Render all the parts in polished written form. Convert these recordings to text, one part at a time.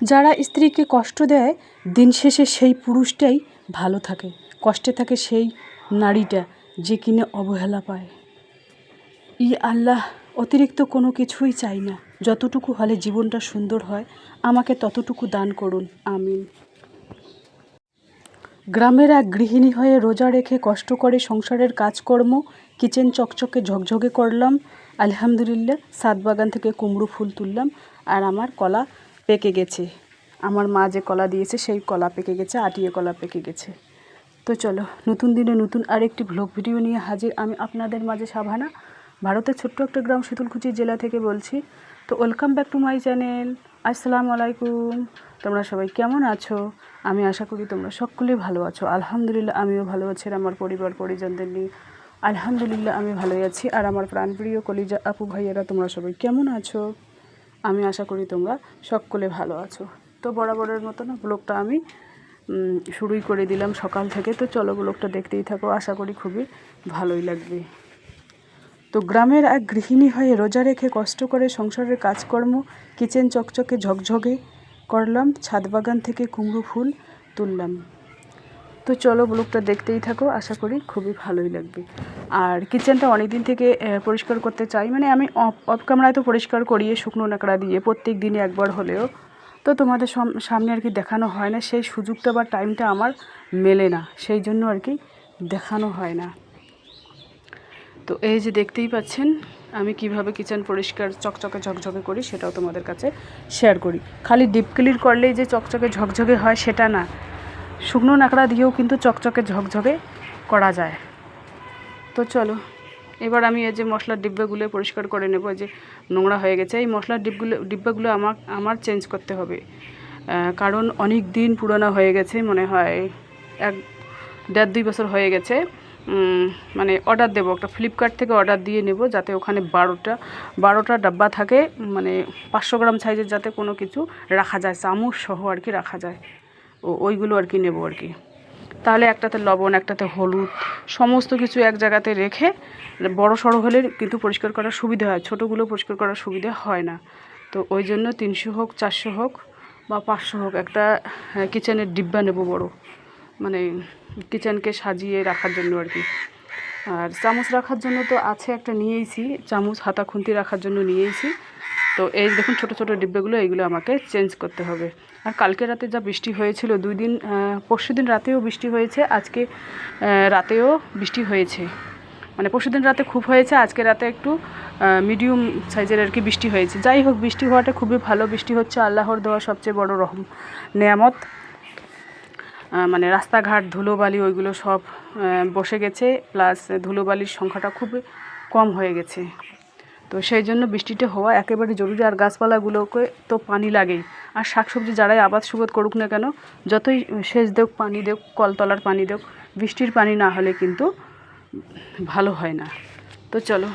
যারা স্ত্রীকে কষ্ট দেয় দিন শেষে সেই পুরুষটাই ভালো থাকে, কষ্টে থাকে সেই নারীটা যে কিনে অবহেলা পায়। আল্লাহ অতিরিক্ত কোনো কিছুই চাই না, যতটুকু হলে জীবনটা সুন্দর হয় আমাকে ততটুকু দান করুন, আমিন। গ্রামের এক গৃহিণী হয়ে রোজা রেখে কষ্ট করে সংসারের কাজকর্ম, কিচেন চকচকে ঝকঝকে করলাম আলহামদুলিল্লাহ। ছাদ বাগান থেকে কুমড়ো ফুল তুললাম আর আমার কলা পেকে গেছে। আমার মা যে কলা দিয়েছে সেই কলা পেকে গেছে, আটিয়ে কলা পেকে গেছে। তো চলো, নতুন দিনে নতুন আরেকটি ভ্লগ ভিডিও নিয়ে হাজির আমি আপনাদের মাঝে, সাভানা, ভারতের ছোট্ট একটা গ্রাম শীতলকুচি জেলা থেকে বলছি। তো welcome back to my channel. আসসালামু আলাইকুম। তোমরা সবাই কেমন আছো? আমি আশা করি তোমরা সকলেই ভালো আছো। আলহামদুলিল্লাহ আমিও ভালো আছি, আর আমার পরিবার পরিজনদের নিয়ে আলহামদুলিল্লাহ আমি ভালোই আছি। আর আমার প্রাণপ্রিয় কলিজা আপু ভাইয়েরা তোমরা সবাই কেমন আছো? আমি আশা করি তোমরা সকলে ভালো আছো। তো বরাবরের মতো না ব্লগটা আমি শুরুই করে দিলাম সকাল থেকে। তো চলো ব্লগটা দেখতেই থাকো, আশা করি খুবই ভালোই লাগবে। তো গ্রামের এক গৃহিণী হয়ে রোজা রেখে কষ্ট করে সংসারের কাজকর্ম, কিচেন চকচকে ঝকঝকে করলাম, ছাদ বাগান থেকে কুমড়ো ফুল তুললাম। তো চলো ব্লগটা দেখতেই থাকো, আশা করি খুবই ভালোই লাগবে। আর কিচেনটা অনেক দিন থেকে পরিষ্কার করতে চাই, মানে আমি অফ ক্যামেরায় তো পরিষ্কার করি শুকনো ন্যাকড়া দিয়ে প্রত্যেক দিনে একবার হলেও। তো তোমাদের সামনে আর কি দেখানো হয় না, সেই সুযোগটা বা টাইমটা আমার মেলে না, সেই জন্য আর কি দেখানো হয় না। তো এই যে দেখতেই পাচ্ছেন আমি কিভাবে কিচেন পরিষ্কার চকচকে ঝকঝকে করি, সেটাও তোমাদের কাছে শেয়ার করি। খালি ডিপ ক্লিন করলেই যে চকচকে ঝকঝকে হয় সেটা না, শুকনো ন্যাকড়া দিয়েও কিন্তু চকচকে ঝকঝকে করা যায়। তো চলো এবার আমি এই যে মশলার ডিব্বাগুলো পরিষ্কার করে নেব। যে নোংরা হয়ে গেছে, এই মশলার ডিব্বাগুলো আমার চেঞ্জ করতে হবে, কারণ অনেক দিন পুরনো হয়ে গেছে, মনে হয় 1.5-2 বছর হয়ে গেছে। মানে অর্ডার দেবো, একটা ফ্লিপকার্ট থেকে অর্ডার দিয়ে নেব, যাতে ওখানে 12টা ডাব্বা থাকে, মানে 500 গ্রাম সাইজের, যাতে কোনো কিছু রাখা যায়, চামচ সহ আর কি রাখা যায়। ওইগুলো আর কি নেব আর কি। তাহলে একটাতে লবণ, একটাতে হলুদ, সমস্ত কিছু এক জায়গাতে রেখে, বড় সড়ো হলে কিন্তু পরিষ্কার করার সুবিধা হয়, ছোটোগুলো পরিষ্কার করার সুবিধা হয় না। তো ওই জন্য 300 হোক, 400 হোক বা 500 হোক, একটা কিচেনের ডিব্বা নেব বড়, মানে কিচেনকে সাজিয়ে রাখার জন্য আর কি। আর চামচ রাখার জন্য তো আছে একটা, নিয়েইছি চামচ, হাতা খুন্তি রাখার জন্য নিয়েইছি। তো এই দেখুন ছোট ছোট ডিব্বাগুলো, এইগুলো আমাকে চেঞ্জ করতে হবে। আর কালকে রাতে যা বৃষ্টি হয়েছিল, 2 দিন, পরশুদিন রাতেও বৃষ্টি হয়েছে, আজকে রাতেও বৃষ্টি হয়েছে। মানে পরশুদিন রাতে খুব হয়েছে, আজকে রাতে একটু মিডিয়াম সাইজের আর কি বৃষ্টি হয়েছে। যাই হোক, বৃষ্টি হওয়াটা খুবই ভালো। বৃষ্টি হচ্ছে আল্লাহর দেওয়া সবচেয়ে বড় নেয়ামত। মানে রাস্তাঘাট ধুলোবালি ওইগুলো সব বসে গেছে, প্লাস ধুলোবালির সংখ্যাটা খুবই কম হয়ে গেছে। তো সেই জন্য বৃষ্টিটা হওয়া একেবারে জরুরি। আর গাছপালাগুলোকে তো পানি লাগেই। আর শাকসবজি যারাই আবাদ সুবাদ করুক না কেন, যতই সেচ দেওক, পানি দেওক, কলতলার পানি দেওক, বৃষ্টির পানি না হলে কিন্তু ভালো হয় না। তো চলো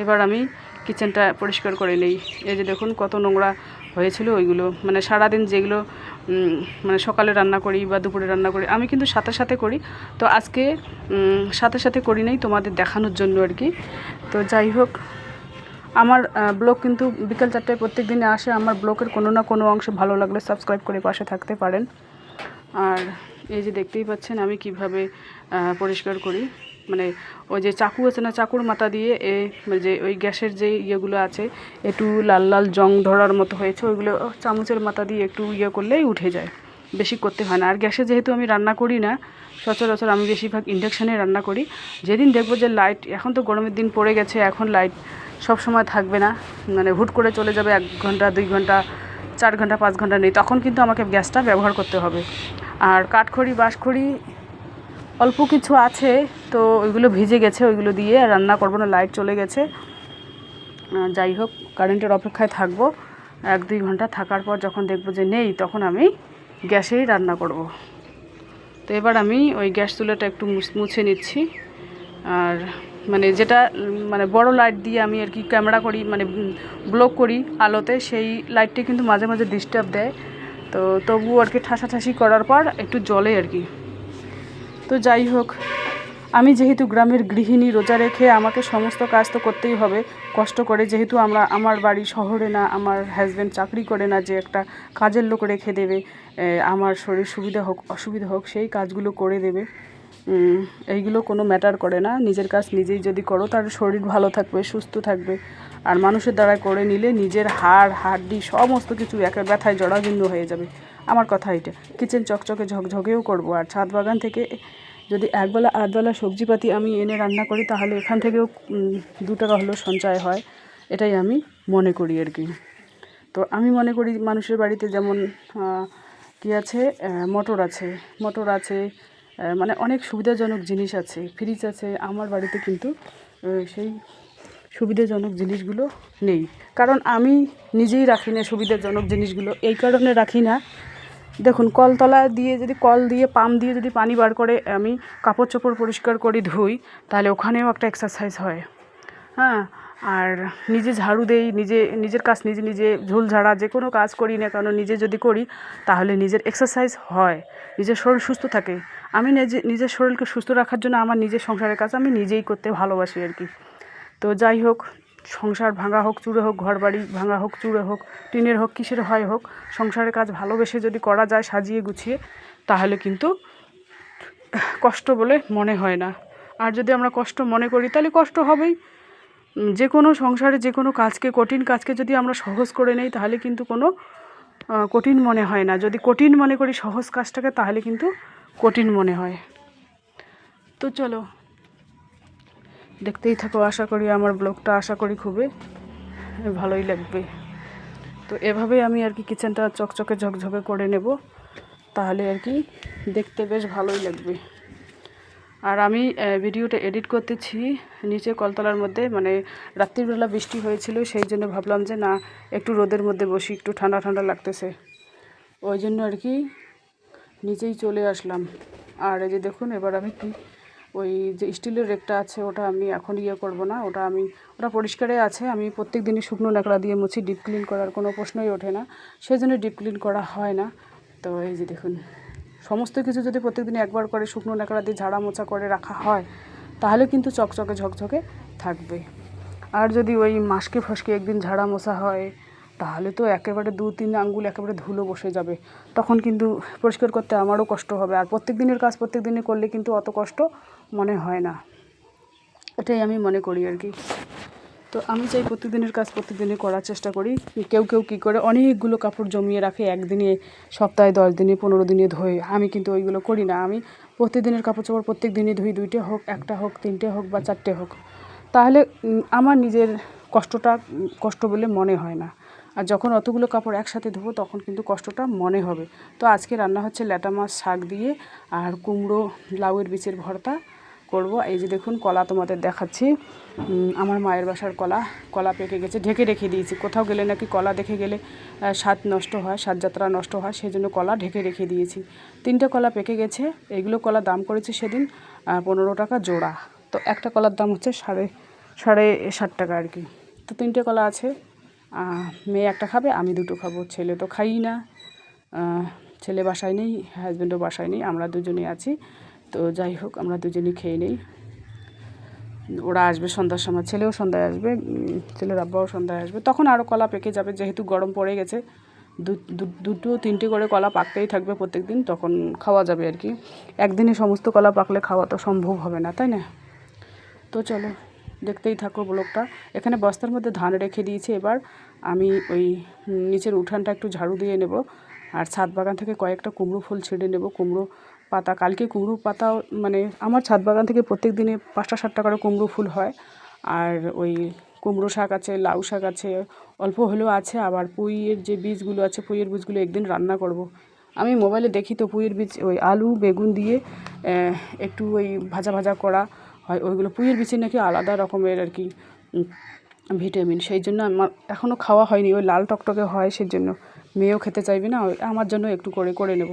এবার আমি কিচেনটা পরিষ্কার করে নেই। এই যে দেখুন কত নোংরা হয়েছিল ওইগুলো, মানে সারাদিন যেগুলো মানে সকালে রান্না করি বা দুপুরে রান্না করি, আমি কিন্তু সাথে সাথে করি। তো আজকে সাথে সাথে করি নাই, তোমাদের দেখানোর জন্য আর কি। তো যাই হোক, আমার ব্লগ কিন্তু বিকেল 4টায় প্রত্যেক দিনে আসে। আমার ব্লগের কোনো না কোনো অংশ ভালো লাগলে সাবস্ক্রাইব করে পাশে থাকতে পারেন। আর এই যে দেখতেই পাচ্ছেন আমি কিভাবে পরিষ্কার করি, মানে ওই যে চাকু আছে না, চাকুর মাথা দিয়ে যে ওই গ্যাসের যে ইয়েগুলো আছে, একটু লাল লাল জং ধরার মতো হয়েছে, ওইগুলো চামচের মাথা দিয়ে একটু করলেই উঠে যায়, বেশি করতে হয় না। আর গ্যাসে যেহেতু আমি রান্না করি না সচরাচর, আমি বেশিরভাগ ইন্ডাকশানে রান্না করি। যেদিন দেখবো যে লাইট, এখন তো গরমের দিন পড়ে গেছে, এখন লাইট সব সময় থাকবে না, মানে হুট করে চলে যাবে 1 ঘন্টা 2 ঘন্টা 4 ঘন্টা 5 ঘন্টা নেই, তখন কিন্তু আমাকে গ্যাসটা ব্যবহার করতে হবে। আর কাঠখড়ি বাঁশখড়ি অল্প কিছু আছে, তো ওইগুলো ভিজে গেছে, ওইগুলো দিয়ে রান্না করবো না, লাইট চলে গেছে। যাই হোক, কারেন্টের অপেক্ষায় থাকবো 1-2 ঘন্টা থাকার পর যখন দেখবো যে নেই, তখন আমি গ্যাসেই রান্না করব। তো এবার আমি ওই গ্যাস চুলাটা একটু মুছে নিচ্ছি। আর মানে যেটা মানে বড় লাইট দিয়ে আমি আর কি ক্যামেরা করি, মানে ব্লগ করি আলোতে, সেই লাইটটি কিন্তু মাঝে মাঝে ডিস্টার্ব দেয়। তো তবু আর কি ঠাসাঠাসি করার পর একটু জ্বলে আর কি। তো যাই হোক, আমি যেহেতু গ্রামের গৃহিণী, রোজা রেখে আমাকে সমস্ত কাজ তো করতেই হবে কষ্ট করে, যেহেতু আমার বাড়ি শহরে না, আমার হাজব্যান্ড চাকরি করে না যে একটা কাজের লোক রেখে দেবে, আমার শরীর সুবিধা হোক অসুবিধা হোক সেই কাজগুলো করে দেবে। এইগুলো কোনো ম্যাটার করে না। নিজের কাজ নিজেই যদি করো তার শরীর ভালো থাকবে, সুস্থ থাকবে। আর মানুষের দ্বারা করে নিলে নিজের হাড় হাড্ডি সমস্ত কিছু একের ব্যথায় জরাজীর্ণ হয়ে যাবে। আমার কথা এটা। কিচেন চকচকে ঝকঝকেও করব। আর ছাদ বাগান থেকে যদি একবেলা আধবেলা সবজিপাতি আমি এনে রান্না করি তাহলে এখান থেকেও 2 টাকা হলেও সঞ্চয় হয়, এটাই আমি মনে করি আর কি। তো আমি মনে করি মানুষের বাড়িতে যেমন কী আছে, মোটর আছে, মানে অনেক সুবিধাজনক জিনিস আছে, ফ্রিজ আছে। আমার বাড়িতে কিন্তু সেই সুবিধাজনক জিনিসগুলো নেই, কারণ আমি নিজেই রাখি না সুবিধাজনক জিনিসগুলো। এই কারণে রাখি না, দেখুন কলতলা দিয়ে যদি কল দিয়ে পাম্প দিয়ে যদি পানি বার করে আমি কাপড় চোপড় পরিষ্কার করি ধুই, তাহলে ওখানেও একটা এক্সারসাইজ হয়। হ্যাঁ, আর নিজে ঝাড়ু দেই, নিজের কাজ নিজে ঝোল ঝাড়া যে কোনো কাজ করি না কেন নিজে যদি করি তাহলে নিজের এক্সারসাইজ হয়, নিজের শরীর সুস্থ থাকে। আমি নিজের শরীরকে সুস্থ রাখার জন্য আমার নিজের সংসারের কাজ আমি নিজেই করতে ভালোবাসি আর কি। তো যাই হোক, সংসার ভাঙা হোক চূড়ে হোক, ঘর বাড়ি ভাঙা হোক চূড়ে হোক, টিনের হোক কিসের হয় হোক, সংসারের কাজ ভালোবেসে যদি করা যায় সাজিয়ে গুছিয়ে, তাহলে কিন্তু কষ্ট বলে মনে হয় না। আর যদি আমরা কষ্ট মনে করি তাহলে কষ্ট হবেই। যে কোনো সংসারে যে কোনো কাজকে, কঠিন কাজকে যদি আমরা সহজ করে নেই তাহলে কিন্তু কোনো কঠিন মনে হয় না। যদি কঠিন মনে করি সহজ কাজটাকে তাহলে কিন্তু কঠিন মনে হয়। তো চলো দেখতেই থাকো, আশা করি আমার ব্লগটা খুবই ভালোই লাগবে। তো এভাবেই আমি আর কি কিচেনটা চকচকে ঝকঝকে করে নেব, তাহলে আর কি দেখতে বেশ ভালোই লাগবে। আর আমি ভিডিওটা এডিট করতেছি নিচে কলতলার মধ্যে, মানে রাত্রিবেলা বৃষ্টি হয়েছিল, সেই জন্য ভাবলাম যে না একটু রোদের মধ্যে বসি, একটু ঠান্ডা ঠান্ডা লাগতেছে, ওই জন্য আর কি নিচেই চলে আসলাম। আর এই যে দেখুন, এবার আমি কি ওই যে স্টিলের রেকটা আছে ওটা আমি এখন করব না, ওটা পরিষ্কারে আছে। আমি প্রত্যেক দিনই শুকনো ন্যাকড়া দিয়ে মুছি, ডিপ ক্লিন করার কোনো প্রশ্নই ওঠে না, সেই জন্য ডিপ ক্লিন করা হয় না। তো এই যে দেখুন, সমস্ত কিছু যদি প্রত্যেকদিন একবার করে শুকনো ন্যাকড়া দিয়ে ঝাড়া মোছা করে রাখা হয় তাহলে কিন্তু চকচকে ঝকঝকে থাকবে। আর যদি ওই মাসকে ফসকে একদিন ঝাড়া মোছা হয় তাহলে তো একেবারে 2-3 আঙ্গুল একেবারে ধুলো বসে যাবে, তখন কিন্তু পরিষ্কার করতে আমারও কষ্ট হবে। আর প্রত্যেক দিনের কাজ প্রত্যেক দিনে করলে কিন্তু অত কষ্ট মনে হয় না, এটাই আমি মনে করি আর কি। তো আমি চাই প্রতিদিনের কাজ প্রতিদিনে করার চেষ্টা করি। কেউ কী করে অনেকগুলো কাপড় জমিয়ে রাখে, একদিনে, সপ্তাহে 10 দিনে 15 দিনে ধোয়। আমি কিন্তু ওইগুলো করি না। আমি প্রতিদিনের কাপড় চোপড় প্রত্যেক দিনই ধুই, 2টে হোক, 1টা হোক, 3টে হোক বা 4টে হোক, তাহলে আমার নিজের কষ্ট বলে মনে হয় না। আর যখন অতগুলো কাপড় একসাথে ধোবো তখন কিন্তু কষ্টটা মনে হবে। তো আজকে রান্না হচ্ছে ল্যাটা মাছ শাক দিয়ে আর কুমড়ো লাউয়ের বীজের ভর্তা করব। এই যে দেখুন কলা তোমাদের দেখাচ্ছি, আমার মায়ের বাসার কলা পেকে গেছে, ঢেকে রেখে দিয়েছি। কোথাও গেলে নাকি কলা দেখে গেলে স্বাদ নষ্ট হয়, স্বাদযাত্রা নষ্ট হয়, সেই জন্য কলা ঢেকে রেখে দিয়েছি। 3টে কলা পেকে গেছে। এইগুলো কলা দাম করেছে সেদিন 15 টাকা জোড়া। তো একটা কলার দাম হচ্ছে সাড়ে 7.5 টাকা আর কি। তো 3টে কলা আছে, মেয়ে একটা খাবে, আমি 2টো খাবো। ছেলে তো খাই না, ছেলে বাসায় নেই, হাজব্যান্ডও বাসায় নেই, আমরা দুজনেই আছি। তো যাই হোক, আমরা দুজনেই খেয়ে নেই। ওরা আসবে সন্ধ্যার সময়, ছেলেও সন্ধ্যায় আসবে, ছেলের আব্বাও সন্ধ্যায় আসবে, তখন আরও কলা পেকে যাবে। যেহেতু গরম পড়ে গেছে, 2-3টে করে কলা পাকতেই থাকবে প্রত্যেক দিন, তখন খাওয়া যাবে আর কি। একদিনে সমস্ত কলা পাকলে খাওয়া তো সম্ভব হবে না, তাই না? তো চলো দেখতেই থাকো ব্লগটা। এখানে বস্তার মধ্যে ধান রেখে দিয়েছি। এবার আমি ওই নিচের উঠানটা একটু ঝাড়ু দিয়ে নেব, আর ছাদ বাগান থেকে কয়েকটা কুমড়ো ফুল ছিঁড়ে নেব, কুমড়ো পাতা। কালকে কুমড়ো পাতা, মানে আমার ছাদ বাগান থেকে প্রত্যেক দিনে 5টা-7টা করে কুমড়ো ফুল হয়। আর ওই কুমড়ো শাক আছে, লাউ শাক আছে, অল্প হলেও আছে। আবার পুঁইয়ের যে বীজগুলো আছে, পুঁইয়ের বীজগুলো একদিন রান্না করব। আমি মোবাইলে দেখি তো পুঁইয়ের বীজ ওই আলু বেগুন দিয়ে একটু ওই ভাজা করা হয়। ওইগুলো পুঁইয়ের বীজের নাকি আলাদা রকমের আর কি ভিটামিন, সেই জন্য আমার এখনও খাওয়া হয়নি। ওই লাল টকটকে হয়, সেই জন্য মেয়েও খেতে চাইবে না, আমার জন্য একটু করে নেব।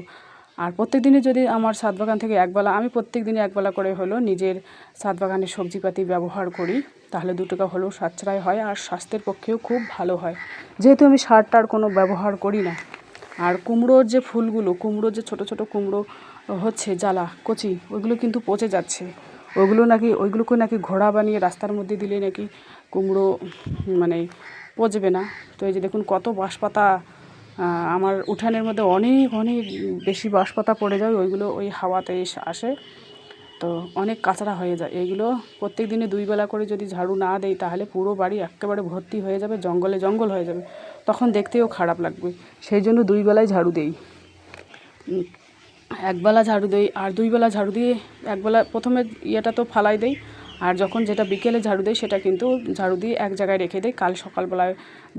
আর প্রত্যেক দিনে যদি আমার ছাদ বাগান থেকে একবেলা, আমি প্রত্যেক দিনে একবেলা করে হলো নিজের ছাদ বাগানের সবজিপাতি ব্যবহার করি, তাহলে 2 টাকা হলেও সাশ্রয় হয়, আর স্বাস্থ্যের পক্ষেও খুব ভালো হয়, যেহেতু আমি সারটার কোনো ব্যবহার করি না। আর কুমড়োর যে ফুলগুলো, কুমড়োর যে ছোটো কুমড়ো হচ্ছে জ্বালা কচি, ওইগুলো কিন্তু পচে যাচ্ছে। ওইগুলোকে নাকি ঘোড়া বানিয়ে রাস্তার মধ্যে দিলে নাকি কুমড়ো মানে পচবে না। তো এই যে দেখুন কত বাঁশপাতা, আমার উঠানের মধ্যে অনেক অনেক বেশি বাঁশপাতা পড়ে যায়, ওইগুলো ওই হাওয়াতে আসে, তো অনেক কাঁচরা হয়ে যায়। এইগুলো প্রত্যেক দিনে 2 বেলা করে যদি ঝাড়ু না দেই তাহলে পুরো বাড়ি একেবারে ভর্তি হয়ে যাবে, জঙ্গল হয়ে যাবে, তখন দেখতেও খারাপ লাগবে। সেই জন্য 2 বেলায় ঝাড়ু দেই। একবেলা ঝাড়ু দেই আর 2 বেলা ঝাড়ু দিয়ে একবেলা প্রথমে ইয়েটা তো ফালাই দেই, আর যখন যেটা বিকেলে ঝাড়ু দেই সেটা কিন্তু ঝাড়ু দিয়ে এক জায়গায় রেখে দেই, কাল সকালবেলায়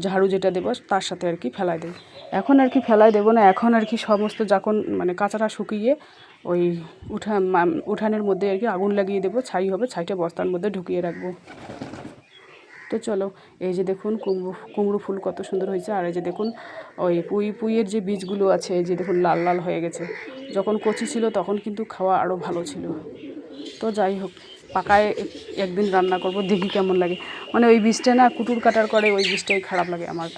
ঝাড়ু যেটা দেবো তার সাথে আর কি ফেলাই দেই। এখন আর কি ফেলাই দেবো না, এখন আর কি সমস্ত যখন মানে কাঁচাটা শুকিয়ে ওই উঠানের মধ্যে আর কি আগুন লাগিয়ে দেবো, ছাই হবে, ছাইটা বস্তার মধ্যে ঢুকিয়ে রাখবো। তো চলো, এই যে দেখুন কুমড়ো ফুল কত সুন্দর হয়েছে। আর এই যে দেখুন ওই পুঁইয়ের যে বীজগুলো আছে, এই যে দেখুন লাল লাল হয়ে গেছে। যখন কচি ছিল তখন কিন্তু খাওয়া আরও ভালো ছিল। তো যাই হোক, পাকায় একদিন রান্না করব, দেখি কেমন লাগে। মানে ওই বীজটা না কুটুর কাটার করে, ওই বীজটাই খারাপ লাগে আমার।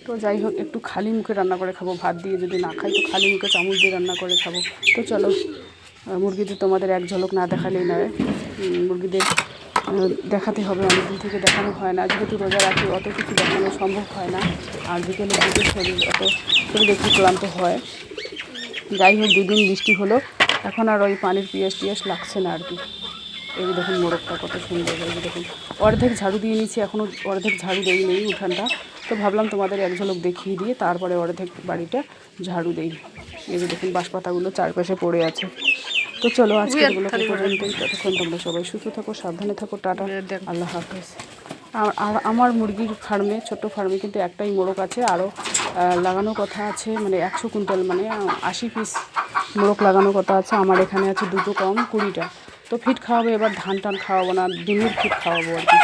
তো যাই হোক, একটু খালি মুখে রান্না করে খাবো, ভাত দিয়ে যদি না খাই তো খালি মুখে চামচ দিয়ে রান্না করে খাবো। তো চলো, মুরগিদের তোমাদের এক ঝলক না দেখালেই নয়, মুরগিদের দেখাতে হবে, অনেকদিন থেকে দেখানো হয় না, যেহেতু রোজা রাখি অত কিছু দেখানো সম্ভব হয় না। আর বিকেলে দুধের শরীর একটু ক্লান্ত হয়। যাই হোক, 2 দিন বৃষ্টি হলো, এখন আর ওই পানির পিয়াস লাগছে না আর কি। এই যে দেখুন মোরগটা কত সুন্দর, এই যে দেখুন অর্ধেক ঝাড়ু দিয়ে নিয়েছি, এখনও অর্ধেক ঝাড়ু দেই নেই উঠানটা। তো ভাবলাম তোমাদের এক ঝলক দেখিয়ে দিয়ে তারপরে অর্ধেক বাড়িটা ঝাড়ু দেই। এই যে দেখুন বাঁশপাতাগুলো চারপাশে পড়ে আছে। তো চলো, আজকের এগুলো পর্যন্তই। ততক্ষণ তোমরা সবাই সুস্থ থাকো, সাবধানে থাকো, টাটা, আল্লাহ হাফেজ। আর আমার মুরগির ফার্মে, ছোট্ট ফার্মে কিন্তু একটাই মোরগ আছে, আরও লাগানোর কথা আছে, মানে 100 কুইন্টাল মানে 80 পিস মোরগ লাগানোর কথা আছে। আমার এখানে আছে 2 কম 20টা। তো ফিড খাওয়াবো, এবার ধান টান খাওয়াবো না, ডিমের ফিড খাওয়াবো আর কি।